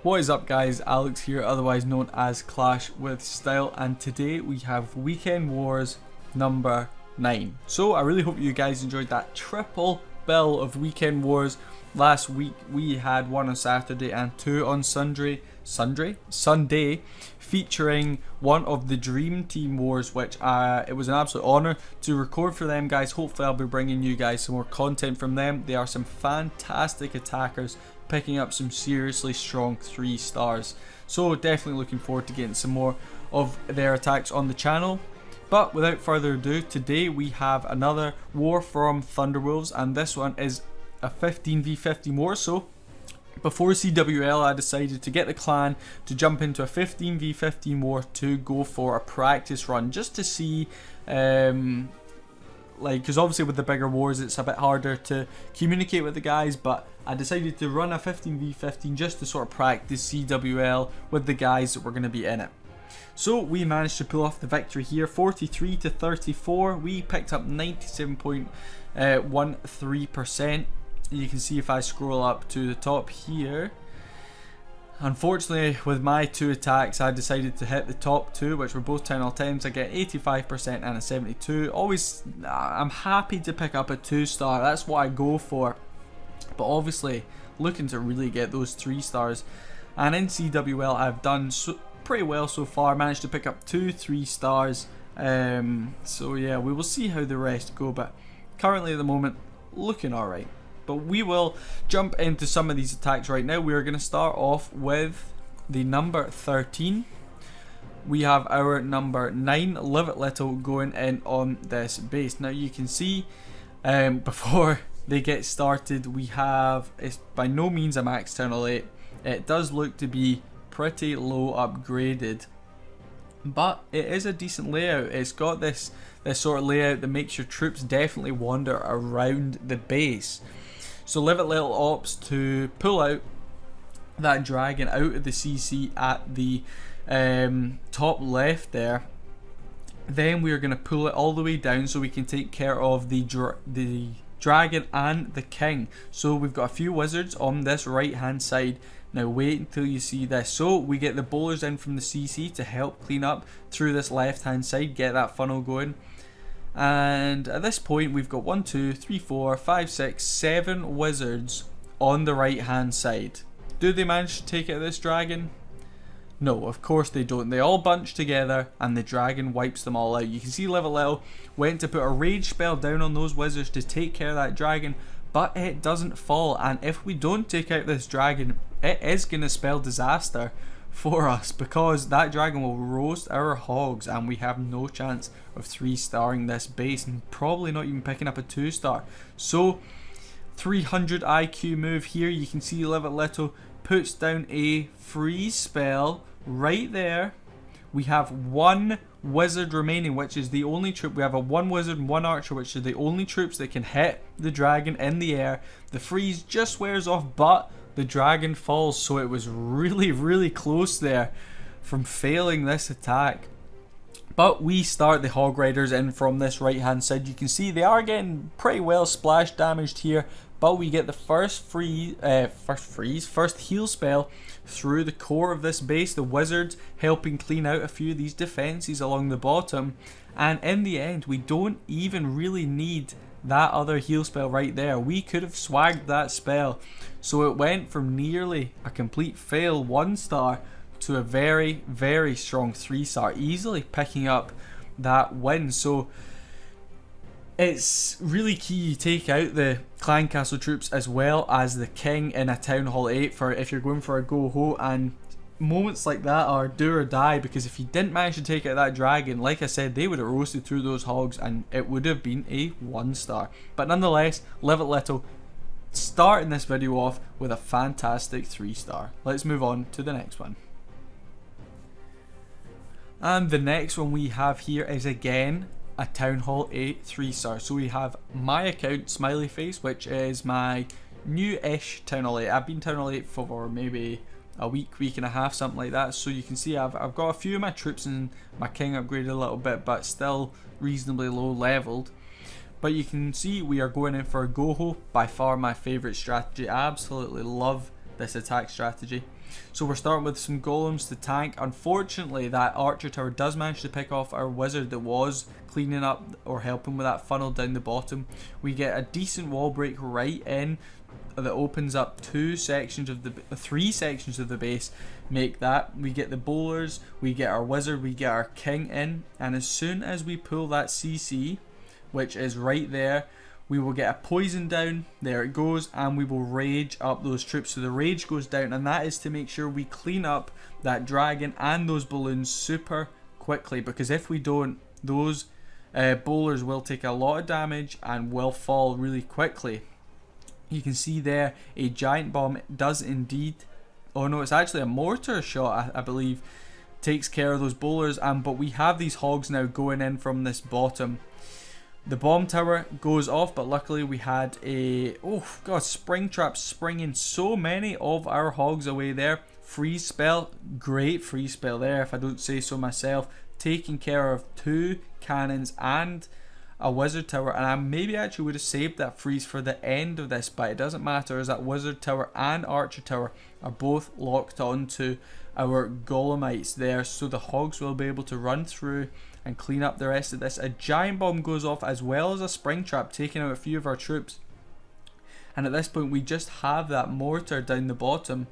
What is up guys, Alex here, otherwise known as Clash with Style, and today we have Weekend Wars number 9. So I really hope you guys enjoyed that triple bill of Weekend Wars. Last week we had one on Saturday and two on Sunday, featuring one of the Dream Team Wars, which it was an absolute honour to record for them guys. Hopefully I'll be bringing you guys some more content from them. They are some fantastic attackers, picking up some seriously strong 3 stars. So definitely looking forward to getting some more of their attacks on the channel. But without further ado, today we have another war from Thunderwolves, and this one is a 15v50 war. So before CWL I decided to get the clan to jump into a 15v15 war to go for a practice run, just to see because obviously with the bigger wars it's a bit harder to communicate with the guys, but I decided to run a 15v15 just to sort of practice CWL with the guys that were going to be in it. So we managed to pull off the victory here, 43 to 34. We picked up 97.13%. You can see if I scroll up to the top here. Unfortunately, with my 2 attacks, I decided to hit the top 2, which were both Townhall 10s. I get 85% and a 72. Always, I'm happy to pick up a 2-star. That's what I go for. But obviously, looking to really get those 3 stars. And in CWL, I've done pretty well so far. Managed to pick up 2 3 stars. So yeah, we will see how the rest go. But currently at the moment, looking alright. But we will jump into some of these attacks right now. We are going to start off with the number 13. We have our number 9, Live It Little, going in on this base. Now you can see before they get started, we have, it's by no means a max Townhall 8. It does look to be pretty low upgraded, but it is a decent layout. It's got this sort of layout that makes your troops definitely wander around the base. So Live It Little opts to pull out that dragon out of the CC at the top left there. Then we are going to pull it all the way down so we can take care of the dragon and the king. So we've got a few wizards on this right hand side. Now wait until you see this. So we get the bowlers in from the CC to help clean up through this left hand side, get that funnel going. And at this point we've got 1, 2, 3, 4, 5, 6, 7 wizards on the right hand side. Do they manage to take out this dragon? No, of course they don't. They all bunch together and the dragon wipes them all out. You can see Live It Little went to put a rage spell down on those wizards to take care of that dragon, but it doesn't fall. And if we don't take out this dragon, it is going to spell disaster for us, because that dragon will roast our hogs and we have no chance of 3-starring this base, and probably not even picking up a 2-star. So 300 IQ move here. You can see Live It Little puts down a freeze spell right there. We have 1 wizard remaining, which is the only troop. We have a 1 wizard and 1 archer, which are the only troops that can hit the dragon in the air. The freeze just wears off, but the dragon falls, so it was really close there from failing this attack. But we start the Hog Riders in from this right hand side. You can see they are getting pretty well splash damaged here, but we get the first heal spell through the core of this base. The wizards helping clean out a few of these defenses along the bottom, and in the end we don't even really need that other heal spell right there. We could have swagged that spell. So it went from nearly a complete fail 1-star to a very strong 3-star, easily picking up that win. So it's really key you take out the clan castle troops as well as the king in a Townhall 8 for if you're going for a go-ho, and moments like that are do or die, because if you didn't manage to take out that dragon, like I said, they would have roasted through those hogs and it would have been a 1-star. But nonetheless, Live It Little starting this video off with a fantastic 3-star. Let's move on to the next one. And the next one we have here is again a Townhall 8 3-star. So we have my account, Smiley Face, which is my new-ish Townhall 8. I've been Townhall 8 for maybe a week and a half, something like that. So you can see I've got a few of my troops and my king upgraded a little bit, but still reasonably low leveled. But you can see we are going in for a go-ho, by far my favourite strategy. I absolutely love this attack strategy. So we're starting with some golems to tank. Unfortunately, that archer tower does manage to pick off our wizard that was cleaning up or helping with that funnel down the bottom. We get a decent wall break right in that opens up three sections of the base. Make that. We get the bowlers, we get our wizard, we get our king in, and as soon as we pull that CC, which is right there, we will get a poison down, there it goes, and we will rage up those troops. So the rage goes down, and that is to make sure we clean up that dragon and those balloons super quickly, because if we don't, those bowlers will take a lot of damage and will fall really quickly. You can see there a giant bomb does indeed, oh no, it's actually a mortar shot, I believe, takes care of those bowlers, but we have these hogs now going in from this bottom. The bomb tower goes off, but luckily we had a, oh god, spring trap springing so many of our hogs away there. Freeze spell, great freeze spell there if I don't say so myself, taking care of 2 cannons and a wizard tower, and I maybe actually would have saved that freeze for the end of this, but it doesn't matter as that wizard tower and archer tower are both locked onto our golemites there, so the hogs will be able to run through and clean up the rest of this. A giant bomb goes off as well as a spring trap, taking out a few of our troops, and at this point we just have that mortar down the bottom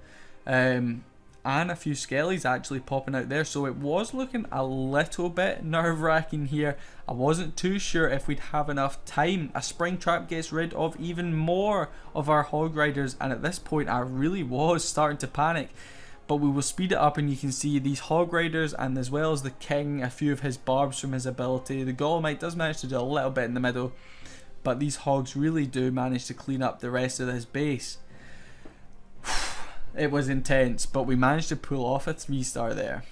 and a few skellies actually popping out there, so it was looking a little bit nerve-wracking here. I wasn't too sure if we'd have enough time. A spring trap gets rid of even more of our hog riders, and at this point I really was starting to panic, but we will speed it up, and you can see these hog riders and as well as the king, a few of his barbs from his ability. The golemite does manage to do a little bit in the middle, but these hogs really do manage to clean up the rest of this base. It was intense, but we managed to pull off a 3-star there.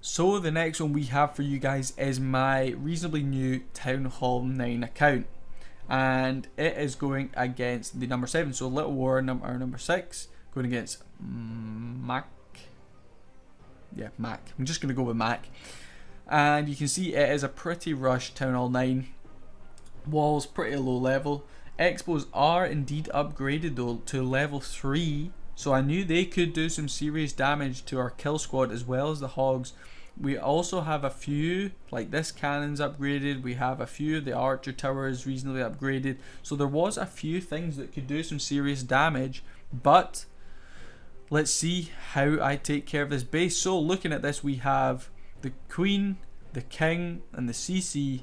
So the next one we have for you guys is my reasonably new Townhall 9 account, and it is going against the number 7, so Little War number 6, going against Mac. Yeah, Mac. I'm just going to go with Mac. And you can see it is a pretty rushed Townhall 9. Walls pretty low level. Expos are indeed upgraded though to level 3, so I knew they could do some serious damage to our kill squad as well as the hogs. We also have a few, like this cannon's upgraded, we have a few, the archer tower is reasonably upgraded, so there was a few things that could do some serious damage, but let's see how I take care of this base. So looking at this, we have the queen, the king and the CC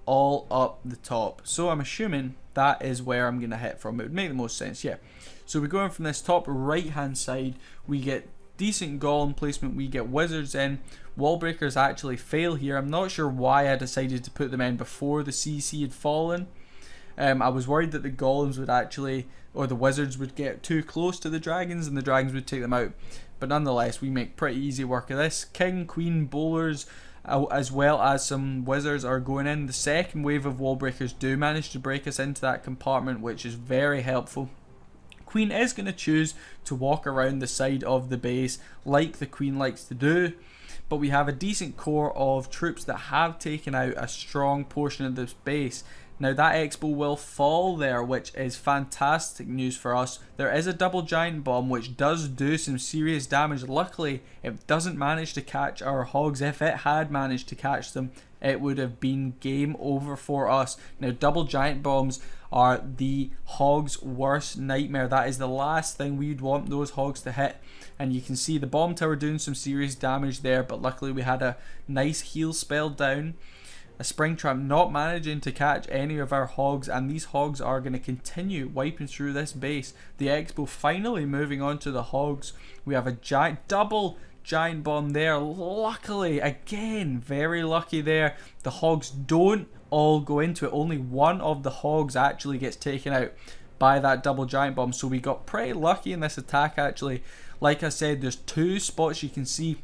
all up the top, so I'm assuming that is where I'm going to hit from. It would make the most sense, yeah. So we're going from this top right hand side, we get decent golem placement, we get wizards in. Wall breakers actually fail here. I'm not sure why I decided to put them in before the CC had fallen. I was worried that the golems would actually, or the wizards would get too close to the dragons and the dragons would take them out, but nonetheless we make pretty easy work of this. King, queen, bowlers as well as some wizards are going in. The second wave of wall breakers do manage to break us into that compartment, which is very helpful. Queen is going to choose to walk around the side of the base like the queen likes to do, but we have a decent core of troops that have taken out a strong portion of this base. Now that expo will fall there, which is fantastic news for us. There is a double giant bomb which does do some serious damage. Luckily it doesn't manage to catch our hogs. If it had managed to catch them, it would have been game over for us. Now double giant bombs are the hogs' worst nightmare. That is the last thing we'd want those hogs to hit, and you can see the bomb tower doing some serious damage there, but luckily we had a nice heal spell down. A spring trap not managing to catch any of our hogs, and these hogs are going to continue wiping through this base. The expo finally moving on to the hogs. We have a double giant bomb there. Luckily, again, very lucky there, the hogs don't all go into it. Only one of the hogs actually gets taken out by that double giant bomb, so we got pretty lucky in this attack actually. Like I said, there's 2 spots you can see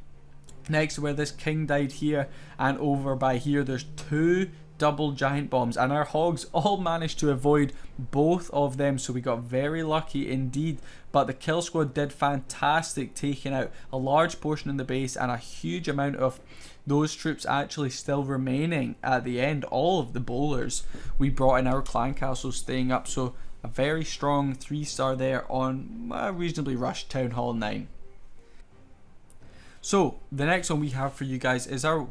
next to where this king died here, and over by here there's 2 double giant bombs, and our hogs all managed to avoid both of them, so we got very lucky indeed. But the kill squad did fantastic, taking out a large portion of the base and a huge amount of those troops actually still remaining at the end. All of the bowlers we brought in our clan castle staying up, so a very strong 3-star there on a reasonably rushed Town Hall 9. So the next one we have for you guys is our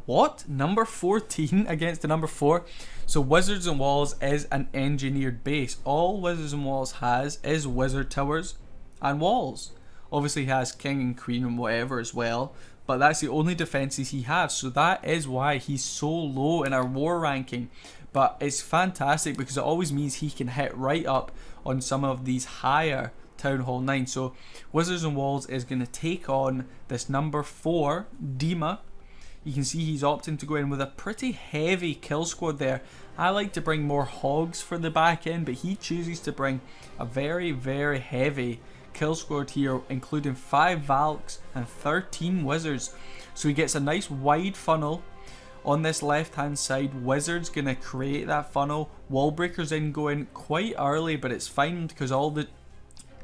number 14 against the number 4. So Wizards and Walls is an engineered base. All Wizards and Walls has is wizard towers and walls. Obviously he has king and queen and whatever as well, but that's the only defenses he has, so that is why he's so low in our war ranking. But it's fantastic because it always means he can hit right up on some of these higher Town Hall 9. So Wizards and Walls is going to take on this number 4 Dima. You can see he's opting to go in with a pretty heavy kill squad there. I like to bring more hogs for the back end, but he chooses to bring a very, very heavy kill squad here, including 5 Valks and 13 Wizards. So he gets a nice wide funnel on this left hand side. Wizards gonna create that funnel. Wall breakers in going quite early, but it's fine because all the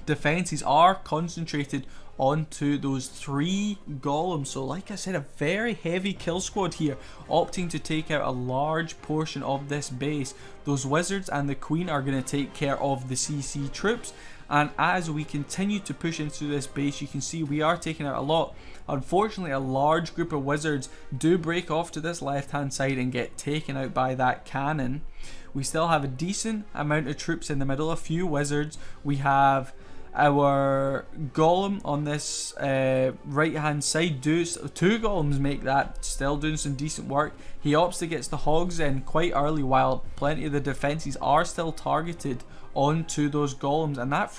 defenses are concentrated onto those 3 golems. So like I said, a very heavy kill squad here, opting to take out a large portion of this base. Those wizards and the queen are going to take care of the CC troops, and as we continue to push into this base, you can see we are taking out a lot. Unfortunately, a large group of wizards do break off to this left hand side and get taken out by that cannon. We still have a decent amount of troops in the middle, a few wizards. We have our golem on this right hand side. 2 golems make that, still doing some decent work. He opts to get the hogs in quite early while plenty of the defenses are still targeted onto those golems, and that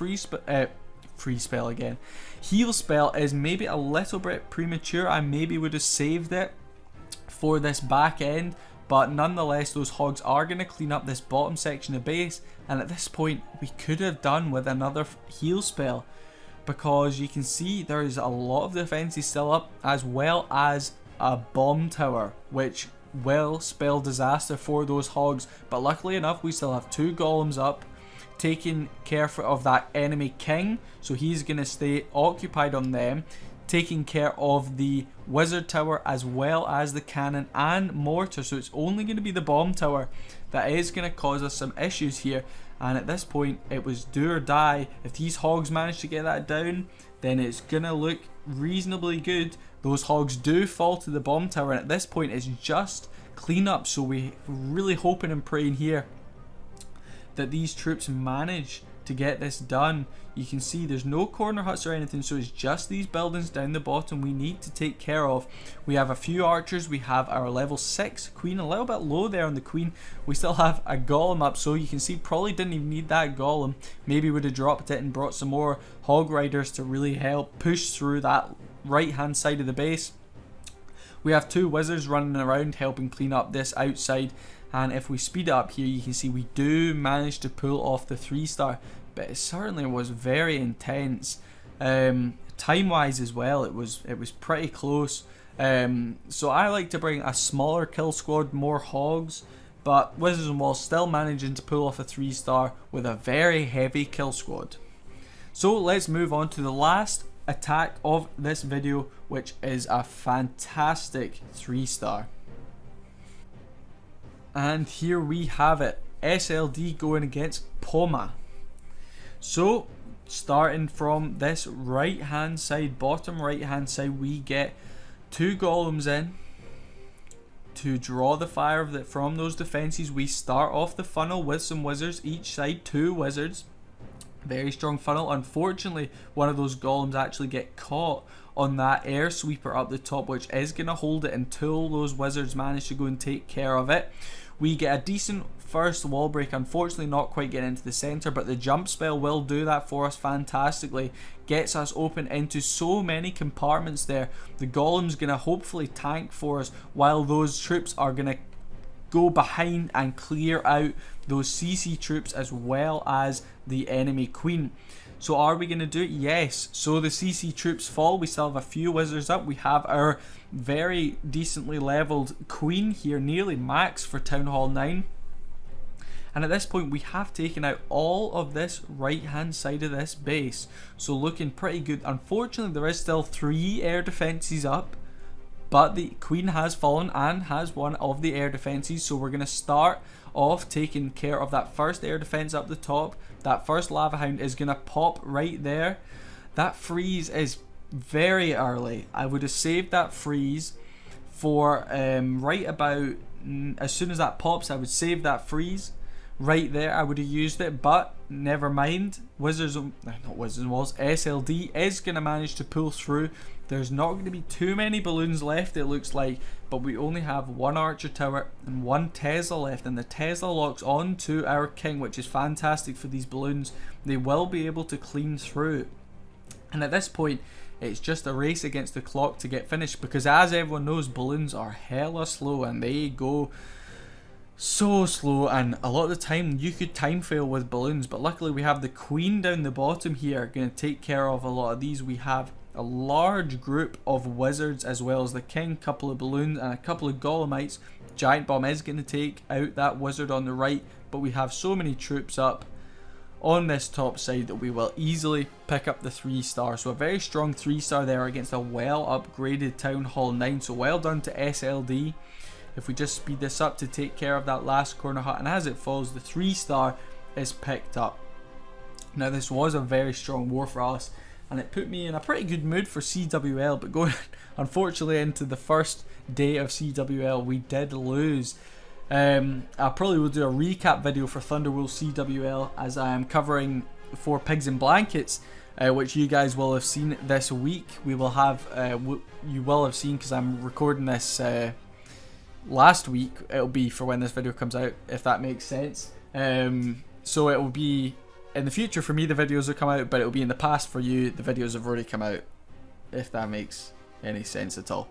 heal spell is maybe a little bit premature. I maybe would have saved it for this back end, but nonetheless those hogs are going to clean up this bottom section of base, and at this point we could have done with another heal spell, because you can see there is a lot of defenses still up, as well as a bomb tower which will spell disaster for those hogs. But luckily enough we still have 2 golems up taking care of that enemy king, so he's going to stay occupied on them, taking care of the wizard tower as well as the cannon and mortar. So it's only going to be the bomb tower that is going to cause us some issues here, and at this point it was do or die. If these hogs manage to get that down, then it's going to look reasonably good. Those hogs do fall to the bomb tower, and at this point it's just clean up. So we're really hoping and praying here that these troops manage to get this done. You can see there's no corner huts or anything, so it's just these buildings down the bottom we need to take care of. We have a few archers, we have our level 6 queen, a little bit low there on the queen. We still have a golem up, so you can see probably didn't even need that golem. Maybe would have dropped it and brought some more hog riders to really help push through that right hand side of the base. We have 2 wizards running around helping clean up this outside, and if we speed up here you can see we do manage to pull off the 3-star, but it certainly was very intense. Time wise as well, it was pretty close. So I like to bring a smaller kill squad, more hogs, but Wizards and Walls still managing to pull off a 3-star with a very heavy kill squad. So let's move on to the last attack of this video, which is a fantastic 3-star. And here we have it, SLD going against Poma. So starting from this right hand side, bottom right hand side, we get 2 golems in to draw the fire from those defenses. We start off the funnel with some wizards each side, 2 wizards. Very strong funnel. Unfortunately, one of those golems actually get caught on that air sweeper up the top, which is going to hold it until those wizards manage to go and take care of it. We get a decent first wall break, unfortunately not quite getting into the center, but the jump spell will do that for us fantastically. Gets us open into so many compartments there. The golem's going to hopefully tank for us, while those troops are going to go behind and clear out those CC troops as well as the enemy queen. So are we going to do it? Yes. So the CC troops fall. We still have a few wizards up. We have our very decently leveled queen here, nearly max for Town Hall 9. And at this point we have taken out all of this right hand side of this base. So looking pretty good. Unfortunately there is still 3 air defenses up, but the queen has fallen and has one of the air defenses, so we're going to start off taking care of that first air defense up the top. That first lava hound is going to pop right there. That freeze is very early. I would have saved that freeze for right about as soon as that pops. I would save that freeze right there. I would have used it, but never mind. Not Wizards Walls, SLD is going to manage to pull through. There's not going to be too many balloons left, it looks like, but we only have one Archer Tower and one Tesla left, and the Tesla locks on to our king, which is fantastic for these balloons. They will be able to clean through, and at this point it's just a race against the clock to get finished, because as everyone knows, balloons are hella slow and they go so slow, and a lot of the time you could time fail with balloons, but luckily we have the queen down the bottom here going to take care of a lot of these. We have a large group of wizards as well as the king, couple of balloons and a couple of golemites. Giant bomb is going to take out that wizard on the right, but we have so many troops up on this top side that we will easily pick up the 3-star. So a very strong 3-star there against a well upgraded Townhall 9, so well done to SLD. If we just speed this up to take care of that last corner hut, and as it falls, the 3-star is picked up. Now this was a very strong war for us, and it put me in a pretty good mood for CWL, but going unfortunately into the first day of CWL, we did lose. I probably will do a recap video for Thunderwolf CWL as I am covering for Pigs and Blankets, which you guys will have seen this week. We will have, you will have seen, because I'm recording this last week. It'll be for when this video comes out, if that makes sense. So it will be in the future for me, the videos will come out, but it will be in the past for you, the videos have already come out, if that makes any sense at all.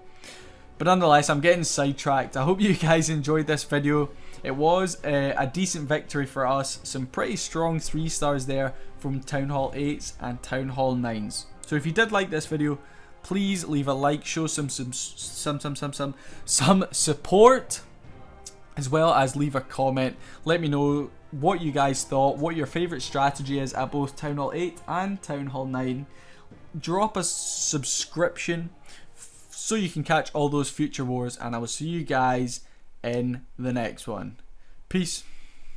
But nonetheless, I'm getting sidetracked. I hope you guys enjoyed this video. It was a decent victory for us. Some pretty strong 3-stars there from Townhall 8s and Townhall 9s. So if you did like this video, please leave a like, show some support, as well as leave a comment. Let me know what you guys thought, what your favourite strategy is at both Townhall 8 and Townhall 9. Drop a subscription so you can catch all those future wars, and I will see you guys in the next one. Peace.